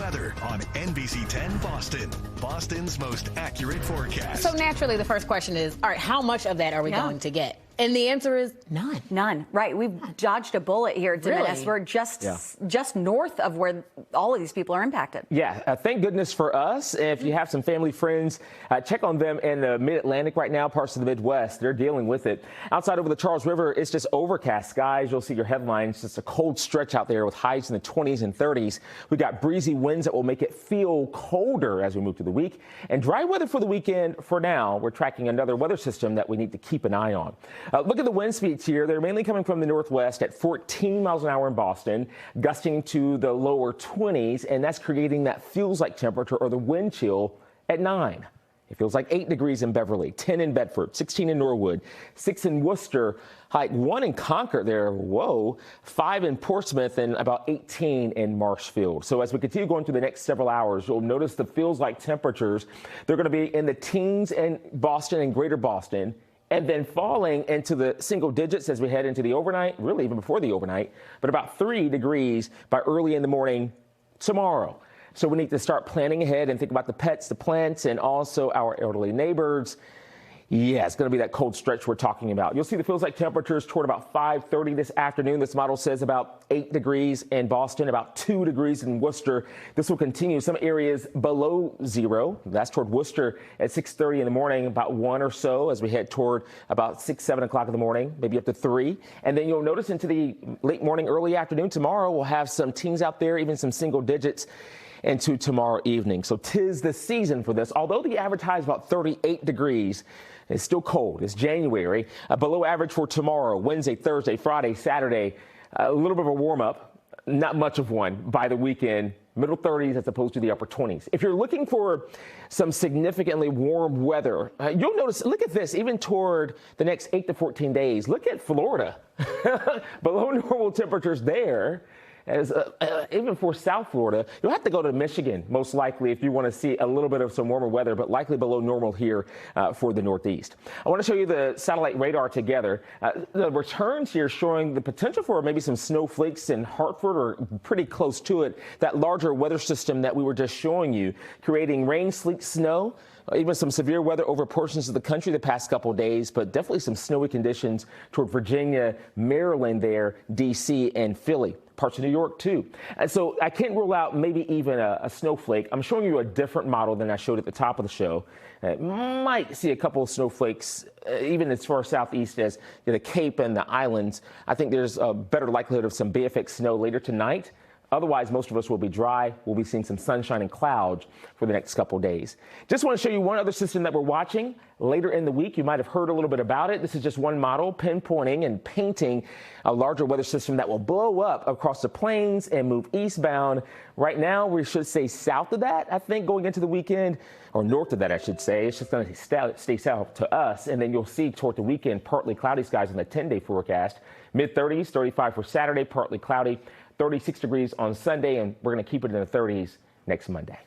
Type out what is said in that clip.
weather on NBC 10 Boston. Boston's most accurate forecast. So naturally, the first question is, all right, how much of that are we going to get? And the answer is none. None. Right. We've dodged a bullet here, Dennis. We're just north of where all of these people are impacted. Yeah. Thank goodness for us. If you have some family, friends, check on them in the mid-Atlantic right now, parts of the Midwest. They're dealing with it. Outside over the Charles River, it's just overcast skies. You'll see your headlines. Just a cold stretch out there with highs in the 20s and 30s. We got breezy winds that will make it feel colder as we move through the week. And dry weather for the weekend for now. We're tracking another weather system that we need to keep an eye on. Look at the wind speeds here. They're mainly coming from the northwest at 14 miles an hour in Boston, gusting to the lower 20s, and that's creating that feels like temperature or the wind chill at 9. It feels like 8 degrees in Beverly, 10 in Bedford, 16 in Norwood, 6 in Worcester, 1 in Concord there, 5 in Portsmouth, and about 18 in Marshfield. So as we continue going through the next several hours, you'll notice the feels like temperatures. They're going to be in the teens in Boston and greater Boston, and then falling into the single digits as we head into the overnight, really even before the overnight, but about 3 degrees by early in the morning tomorrow. So we need to start planning ahead and think about the pets, the plants, and also our elderly neighbors. Yeah, it's going to be that cold stretch we're talking about. You'll see the feels like temperatures toward about 5:30 this afternoon. This model says about 8 degrees in Boston, about 2 degrees in Worcester. This will continue. Some areas below 0. That's toward Worcester at 6:30 in the morning, about 1 or so as we head toward about 6, 7 o'clock in the morning, maybe up to 3. And then you'll notice into the late morning, early afternoon tomorrow, we'll have some teens out there, even some single digits into tomorrow evening. So 'tis the season for this. Although the average high is about 38 degrees, it's still cold. It's January. Below average for tomorrow, Wednesday, Thursday, Friday, Saturday. A little bit of a warm up, not much of one by the weekend. Middle 30s as opposed to the upper 20s. If you're looking for some significantly warm weather, you'll notice, look at this, even toward the next 8 to 14 days. Look at Florida. Below normal temperatures there. As even for South Florida, you'll have to go to Michigan, most likely, if you want to see a little bit of some warmer weather, but likely below normal here for the Northeast. I want to show you the satellite radar together. The returns here showing the potential for maybe some snowflakes in Hartford or pretty close to it. That larger weather system that we were just showing you, creating rain, sleet, snow. Even some severe weather over portions of the country the past couple of days, but definitely some snowy conditions toward Virginia, Maryland there, D.C., and Philly. Parts of New York, too. And so I can't rule out maybe even a snowflake. I'm showing you a different model than I showed at the top of the show. Might see a couple of snowflakes, even as far southeast as the Cape and the islands. I think there's a better likelihood of some BFX snow later tonight. Otherwise, most of us will be dry. We'll be seeing some sunshine and clouds for the next couple of days. Just want to show you one other system that we're watching later in the week. You might have heard a little bit about it. This is just one model pinpointing and painting a larger weather system that will blow up across the plains and move eastbound. Right now, we should stay south of that, I think, going into the weekend, or north of that, I should say. It's just going to stay south to us. And then you'll see toward the weekend, partly cloudy skies in the 10-day forecast. Mid-30s, 35 for Saturday, partly cloudy. 36 degrees on Sunday, and we're going to keep it in the 30s next Monday.